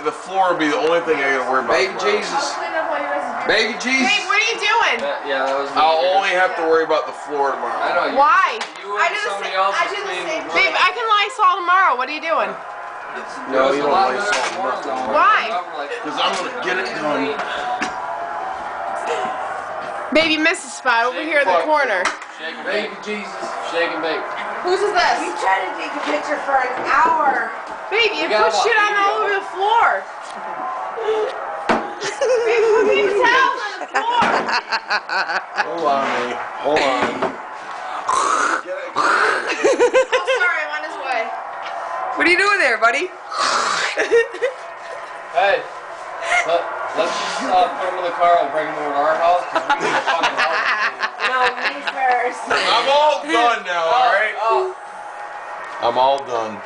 The floor would be the only thing I gotta worry about. Baby Jesus. Baby Jesus. Babe, what are you doing? Yeah, that was. I'll only have to worry about the floor tomorrow. I know. Why? I do somebody else I do the same. Babe, I can Lysol tomorrow. What are you doing? No, you don't Lysol tomorrow. Why? Because I'm gonna get it done. Baby, miss a spot over here in the corner. Shake and bake. Baby Jesus. Shake and bake. Whose is this? We tried to take a picture for an hour. Babe, you put shit on all over the floor. Babe, put paper towels on the floor. Hold on, me. Hold on. Oh, sorry, I'm on his way. What are you doing there, buddy? Hey, let's just put him in the car and bring him over to our house. No, me first. I'm all done now, alright? I'm all done.